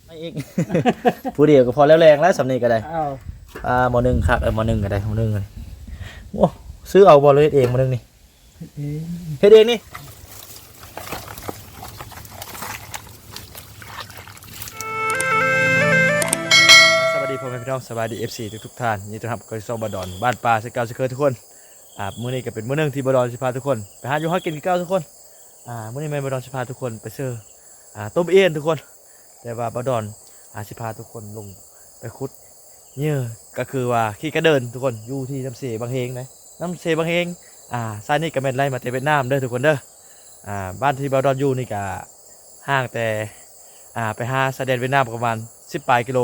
ไม่อีก ผู้เดียวก็พอแล้วแรงแล้วสำนีก็ได้ อ้าว หมอหนึ่งครับหมอหนึ่งก็ได้หมอหนึ่งเลยโอ้ซื้อเอาบอลเลยเองหมอหนึ่งนี่เฮ็ดเองนี่สวัสดีพ่อแม่พี่น้องสวัสดี FC ทุกท่านยินดีต้อนรับเข้าสู่ช่องบาดอนบ้านป่าสเกาสเกอร์ทุกคนมื้อนี้ก็เป็นมื้อหนึงที่บาดอนสิพาทุกคนไปหาอยู่หากินกันทุกคนมื้อนี้แม่บาดอนสิพาทุกคนไปซื้อต้มเอ็นทุกคนแต่ว่าบาดอนสิพาทุกคนลงไปขุดเนี่ยก็คือว่าขี้กระเดินทุกคนอยู่ที่น้ำเสบางเฮงนะน้ำเสบางเฮงซายนี่ก็แม่นไล่มาแต่เวียดนามเด้อทุกคนเด้อบ้านที่บาดอนอยู่นี่ก็ห่างแต่ไปหาชายแดนเวียดนามประมาณ10 ปลายกิโล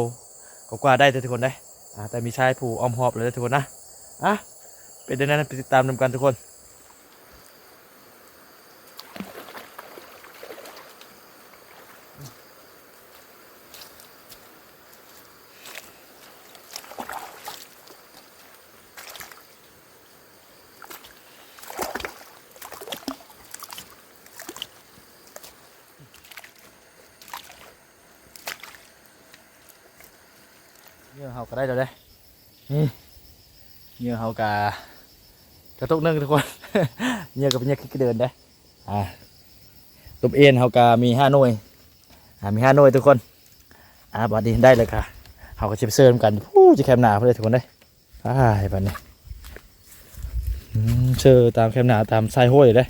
กว่าได้ทุกคนได้แต่มีชายผู้อ้อมหอบเลยทุกคนนะเป็นดังนั้นไปติดตามนำกันทุกคนเนี่ยเฮาก็ได้แล้วเด้นี่เนี่ยเฮากกระตุกนึ่งทุกคน เนี่ยก็เป็นเนี่ยขี้เดินได้ตุ่มเอ็นเฮากมี5 หน่วยมี5 หน่วยทุกคนบัดนี้ได้เลยค่ะเฮาก็จะไปเซิร์ฟกันจะแคมหนาเพื่อนทุกคนได้บัดนี้เชิญตามแคมหนาตามทรายห้วยได้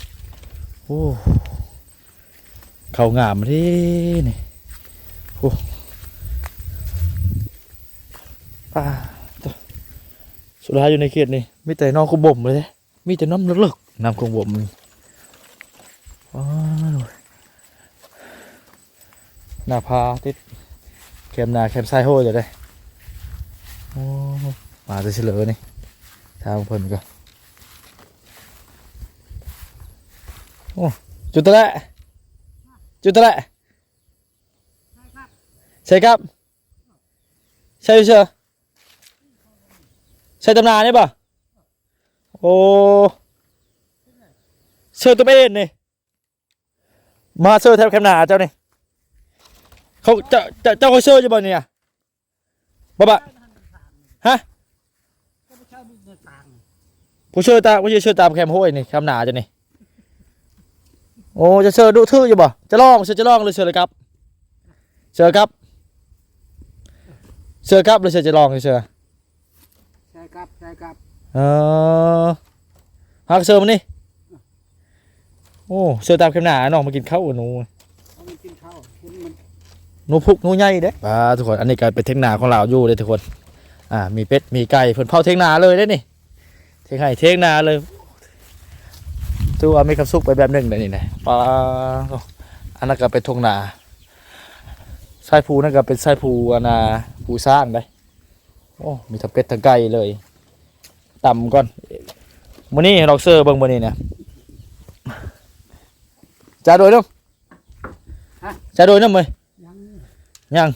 เขางามที่นี่สุดท้ายอยู่ในเขตนี่มีแต่น้องคุบ่มเลยมีแต่น้ำเลิกน้ำคุบ่มหน้าพาติดแคมนาแคมไซโฮจะได้มาจะเฉลยนี่ทางเพิ่นก็จุดตะละใช่ครับใช่เชื่อใช่ตำนานนี่ป่ะโอ้เชื่อตัวเองนี่มาเชื่อแถวแคมนาเจ้านี่เขาเจ้าเขาเชื่อจะบ่เนี่ยบ่ฮะผู้เชื่อตามแคมห้วยนี่แคมนาเจ้านี่โอ้จะเชื่อดูทื่ออยู่บ่จะลองหรือเชื่อเลยครับเชื่อครับหรือเชื่อจะลองเชื่อใช่ครับฮักเซอร์มันนี่โอ้เสือตามแคมหนาน้องมากินข้าวหนูกินข้าวมันหนูพุกหนูใหญ่เด้ทุกคนอันนี้ก็เป็นเทคนาของเราอยู่เลยทุกคนมีเป็ดมีไก่เพิ่นเผาเทคนาเลยได้นี่เทคนาเลยตัวมีคำสุกไปแบบหนึ่งเลยนี่นะอันนั้นก็เป็นทงนาไส้ผูนั่นก็เป็นไส้ผูผูสร้างได้โอ้มีทั้งเป็ดทั้งไก่เลยต่ำก่อนมื้อนี้เราเซอร์เบิ่งมื้อนี้เนี่ยจ่าโดยน้ำจ่าโดยน้ำมั้ยยัง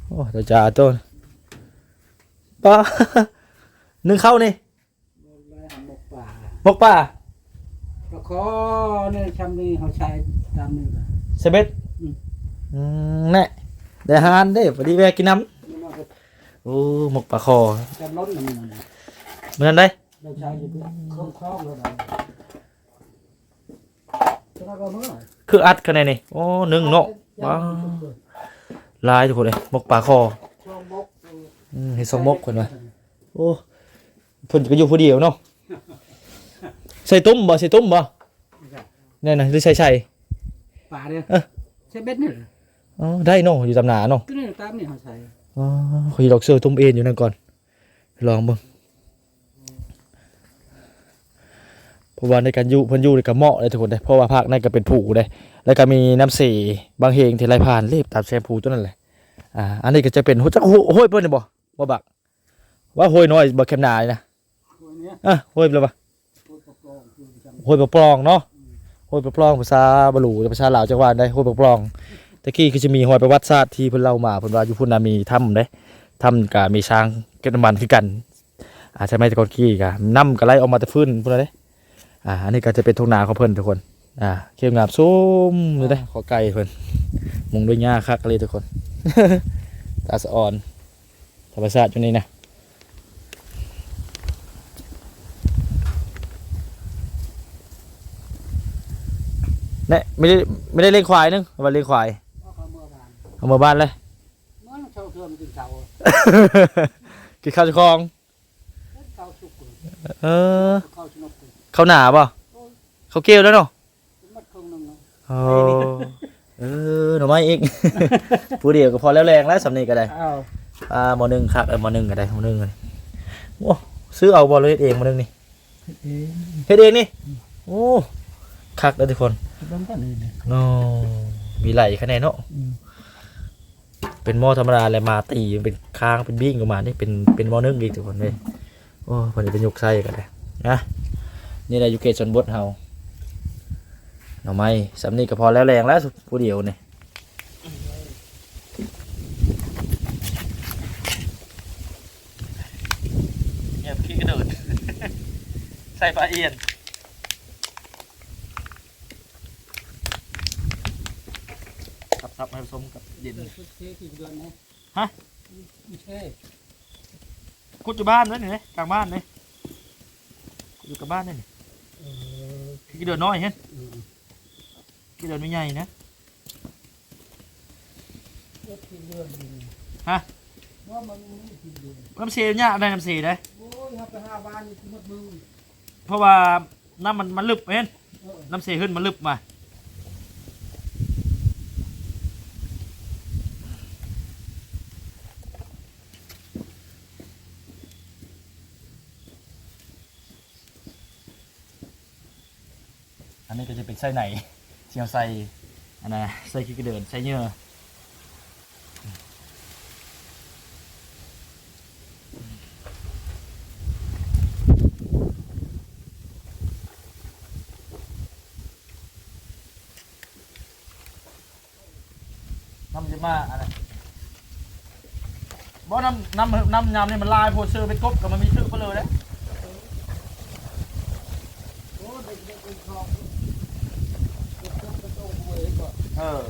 โอ้ตัวจ่าต้นป้านึ่งข้าวนี่หมกป่าก็ขอเนี่ยชำนี่เขาใช้ตามนี่เซเบ็ดแน่เดี๋ยวหานได้พอดีแวะกินน้ำโอ้หมกปลาคอจะล้นมันเหมือนได้เราใช้อยู่คล่องเลยคืออัดกันนี่โอ้นึ่งเนาะว้าลายทุกคนเลยหมกปลาคอเห็นสองมกคนวะโอ้เพิ่นก็อยู่ผู้เดียวเนาะใส่ตุ้มบ่นี่นะหรือใส่ปลาเนี่ยใช้เบ็ดนี่ได้เนาะอยู่ตำหนาเนาะก็นี่ตามนี่เขาใส่คุยดอกเสือตุ้มเอ็นอยู่นั่นก่อนลองเบิ่งเพราะว่าในการอยู่เพิ่นอยู่ในกระเหมาะเลยทุกคนเลยเพราะว่าภาคนั่นก็เป็นผูเลยแล้วก็มีน้ำเสบางเฮงที่ไหลผ่านรีบตามแชมพูตัวนั้นเลยอันนี้ก็จะเป็นห้วยเพิ่นนี่บ่บักว่าห้วยน้อยบ่แคมนาเลยนะห้วยเลยป่ะห้วยปลองเนาะห้วยปลองภาษาบาลูภาษาลาวจังหวัดได้ห้วยปลองตะกี้คือจะมีห้วยประวัติศาสตร์ที่เพิ่นเล่ามาเพิ่นว่าอยู่พุ่นน่ะมีถ้ำเด้ถ้ำก็มีช้างเก็บน้ำมันคือกันใช่ไหมแต่ก่อนกี้ก็น้ำก็ไหลออกมาแต่ฟื้นพุ่นน่ะเด้อันนี้ก็จะเป็นทุ่งนาของเพิ่นทุกคนเขียวงามซุ้มเลยได้ขอไก่เพิ่นมุงด้วยหญ้าคักเลยทุกคน ตาสะอ่อนธรรมชาติอยู่นี่นะเนี่ยไม่ได้เลี้ยงควายนึงว่าเลี้ยงควาย เขาเมื่อวาน เอามาบ้านเลย เมื่อเช้าเทื่อมกินเช้า กินข้าวจะคลอง เช้าสุกเลย เออ ข้าวชนกเลย ข้าวหนาป่ะข้าวเกลียวแล้วเนาะ มัดครึ่งนึงเนาะ โอ้เออหน่อไม้อีก ผู้เดียวก็พอแล้วแรงแล้วสำนีก็ได้ อ้าว หมอหนึ่งครับหมอหนึ่งก็ได้หมอหนึ่งเลยโอ้ซื้อเอาบอลเลยเฮ็ดเองหมอหนึ่งนี่เฮ็ดเองนี่โอ้คักแล้วทุกคน เบิ่งกันนี่นะ โอ้มีไหลคะแนนเนาะเป็นหม้อธรรมดาอะไรมาตีเป็นค้างเป็นบิ้งออกมานี่เป็นหม้อนึ่งอีกทุกคนเลยโอ้พอดีเป็นยุกไส้กันเลยนะนี่แหละยุเกตชนบดเฮาหน่อไม้สำนีก็พอแล้วแรงแล้วผู้เดียวนี่เงียบขี้กระโดด ใส่ปลาเอียนทับให้ผสมกับเย็น เทกี่เดือนนะ ฮะ ไม่ใช่ คุดอยู่บ้านนั่นนี่กลางบ้านนี่อยู่กับบ้านนี่นี่ เออ กี่เดือนน้อยเห็น อืม กี่เดือนไม่ใหญ่นะ กี่เดือนนี่ ฮะ ว่ามันไม่กี่เดือน น้ำเสียเนี่ยได้น้ำเสียได้ โอ้ยครับไปหาบ้านนี่คือมัดมือ เพราะว่าน้ำมันลึกเห็น เออ น้ำเสียขึ้นมันลึกมาอันนี้ก็จะเป็นไส้ไหนที่เราใส่อันนะใส่ขี้กระเดินใส่เนื้อน้ำจะมาอะไรบ่น้ำยำนี่มันลายโพดซื้อเป็นกบกับมันมีชื่อไปเลยนะ โอ้เด็กๆเป็นคลองเด็กๆเป็นโตหวยก่อน เออ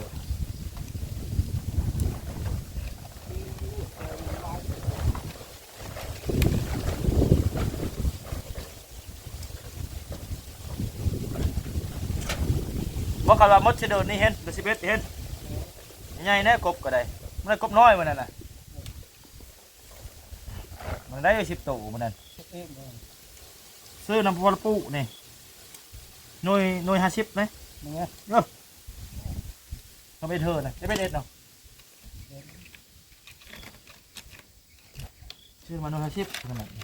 ว่ากันว่ามดเสดินนี่เห็นเดือสิบเอ็ดเห็นใหญ่แน่กบก็ได้มันได้กบน้อยมันนั่นน่ะมันได้10 ตัวมันนั่น เองก่อน ซื้อน้ำพอละปุนี่หน่วย50นะ มึงไง เขาไปเธอนะจะเป็นเอ็ดเนาะซื้อมาหน่วย50ขนาดนี้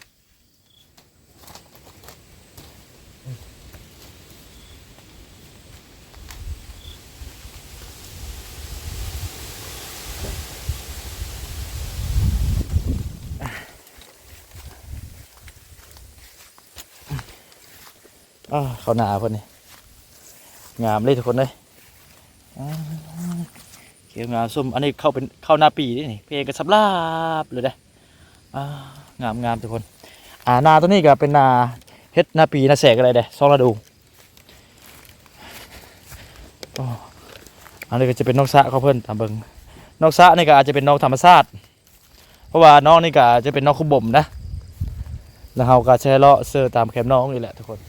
เขาหนาเพิ่นนี่งามเลยทุกคนเลยเขียวงามส้มอันนี้เข้าเป็นเข้าหน้าปีนี่เพลงกระสับลาบเลยได้งามทุกคนนาตัวนี้ก็เป็นนาเฮ็ดนาปีนาแสกอะไรเด้ซองระดูอันนี้ก็จะเป็นนกสะเขาเพิ่นตามเบิ่งนกสะนี่ก็อาจจะเป็นนกธรรมชาติเพราะว่าน้องนี่ก็จะเป็นนกคุบ่มนะแล้วเราก็ใช้เลาะเสือตามแคมป์น้องนี่แหละทุกคน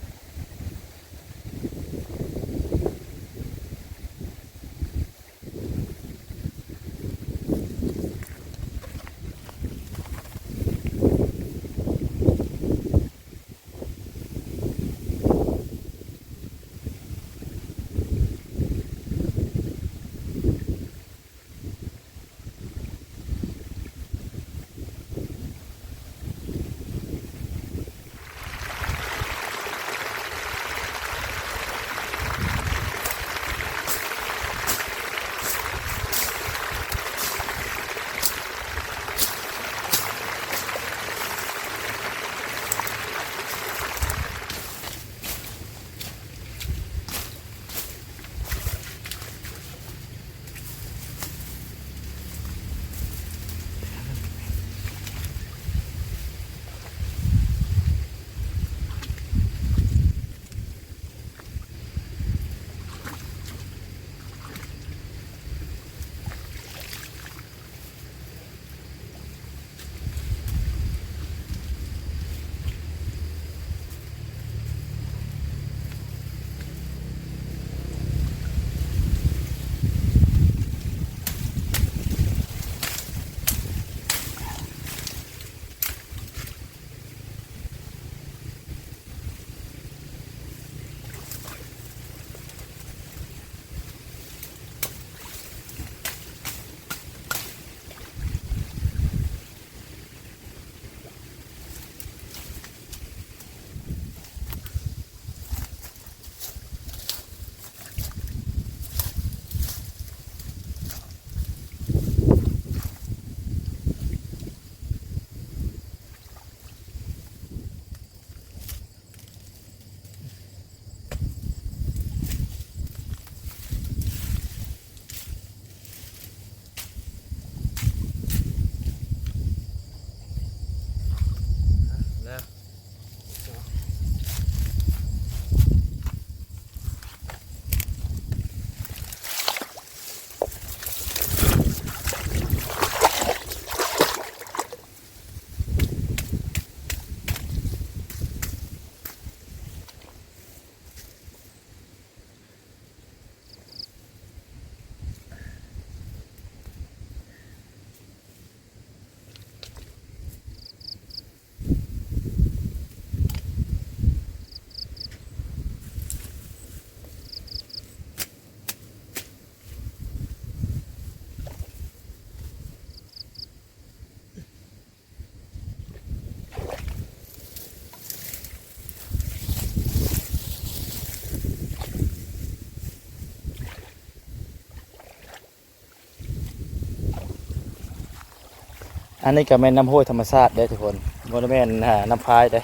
อันนี้ก็แม่นน้ำห้วยธรรมชาติได้ทุกคนบ่ได้แม่นน้ำพายได้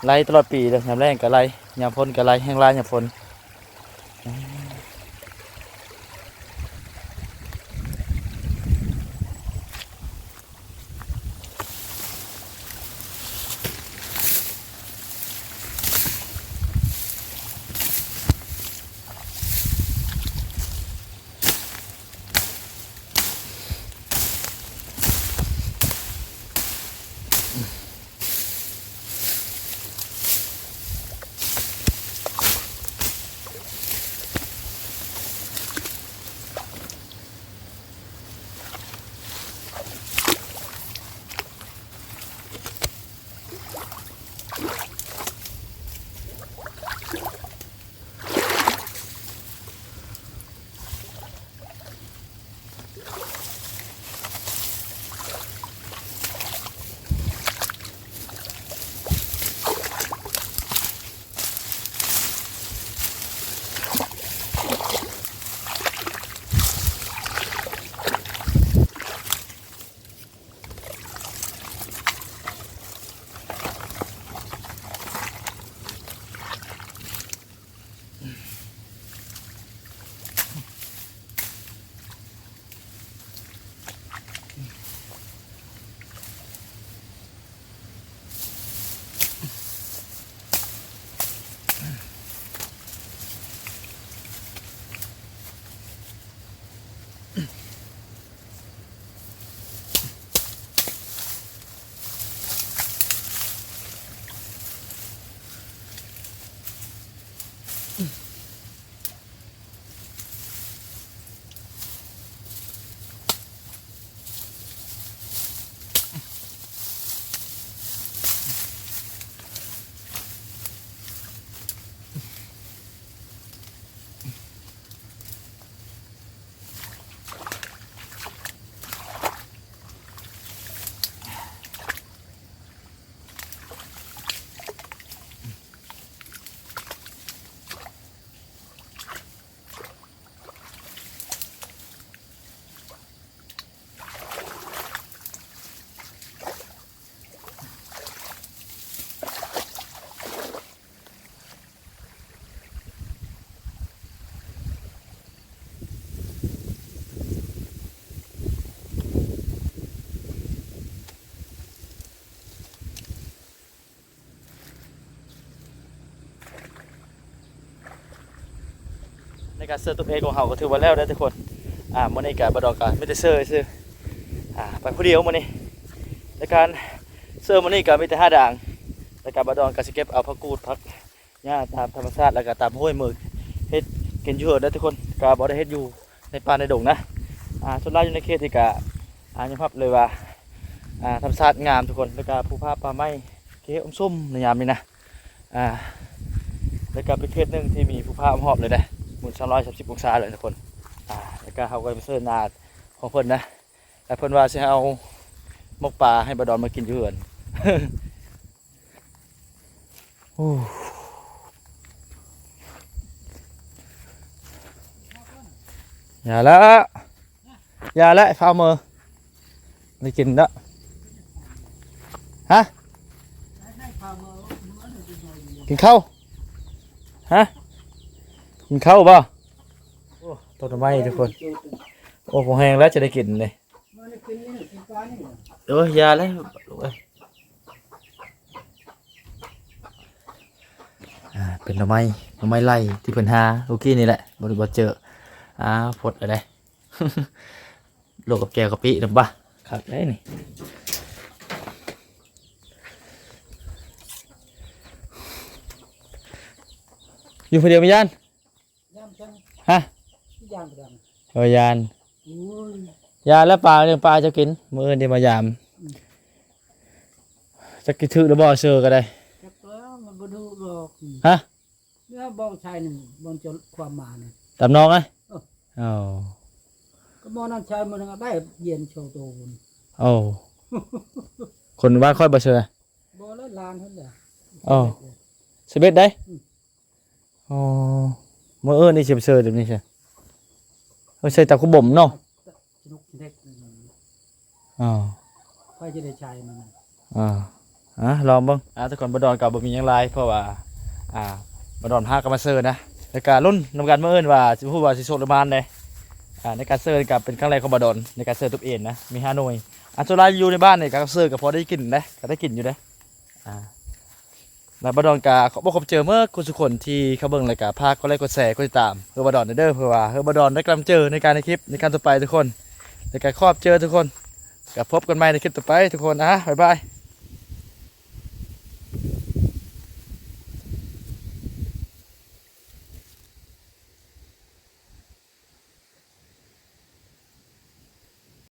ไหลตลอดปีเลยยามแรงก็ไหลยามฝนก็ไหลแห้งร้ายยามฝนในการเสิร์ฟตัวเองของเขาก็ถือว่าแล้วได้ทุกคนมื้อนี้ก็บ่ดอกก็มีแต่เสิร์ฟซื่อไปผู้เดียวมื้อนี้ในการเสิร์ฟมื้อนี้ก็มีแต่5ด่างแล้วก็บ่ดอนก็สิเก็บเอาผักกูดผักหญ้าตามธรรมชาติแล้วก็ตามห้วยหมึกเฮ็ดกินอยู่ได้ทุกคนก็บ่ได้เฮ็ดอยู่ในป่าในดงนะส่วนหลายอยู่ในเขตที่ก็ยอมรับเลยว่าธรรมชาติงามทุกคนแล้วก็ภูผาป่าไม้เขียวอมส้มในยามนี้นะแล้วก็เป็นเขตหนึงที่มีภูผาอ้อมรอบเลยนะหมุน330องศาเลยทุกคนแล้วก็เขาก็ไปเสิร์ฟนาของเพิ่นนะแต่เพิ่นว่าสิเอาหมกปลาให้บ่ดอนมากินอยู่เฮือน โอ้อย่าละอย่าละฟ้ามือไม่กินละฮะกินข้าวฮะกินข้าวป่ะโอ้ต้นไม้ทุกคนโอ้ผมแห้งแล้วจะได้กินเลยอย่าแล้วเป็นหน่อไม้ไล่ที่เพิ่นหาโอเคนี่แหละบ่เจอพดอะไร โลกกับแก้วกะปินำบ่ครับได้นี่อยู่คนเดียวมั้ยยานฮะยานยานแล้วปลาเรื่องปลาจะกินมื้ออื่นได้มายามจะกินถึกหรือบ่เชื่อก็ได้ฮะ เนี่ยบองชายหนึ่งบองจะความมาเนี่ย ตามน้องไงอ๋อ ก็มองนั่นชายมันได้เย็นโชว์โตน โอ้ คนบ้านค่อยบ่เชื่อ บ่แล้วลานเท่าไหร่ อ๋อ11ได้อ๋อมื้ออื่นนี่สิเชื่อเดี๋ยวนี้ใช่ใส่ตะคุบ่มเนาะอ๋อ ค่อยจะได้ใช้มันน่ะ ลองเบิ่งทุกคนบดอนกับบ่มีหยังหลายเพราะว่าบดอนหากนมาเซิร์นะในการรุ่นนำการเมื่อเอิ้นว่าสิพูดว่าสิโซลมานเลยในการเซิร์กับเป็นครั้งแรกของบดอนในการเซิร์ทุกเอ็นนะมี5หน่วยโซลาอยู่ในบ้านเนี่ยการเซิร์ก็พอได้กินนะก็ได้กินอยู่นะแล้วบดอนก็ขอบอกขอบเจอเมื่อคุณสุคนที่เขาเบิ่งรายการภาคก็ไลค์กดแชร์กดติดตามเพื่อบดอนเด้อเพื่อว่าบดอนได้กำลังเจอในการในคลิปในการต่อไปทุกคนในการครอบเจอทุกคนกับพบกันใหม่ในคลิปต่อไปทุกคนบ๊ายบาย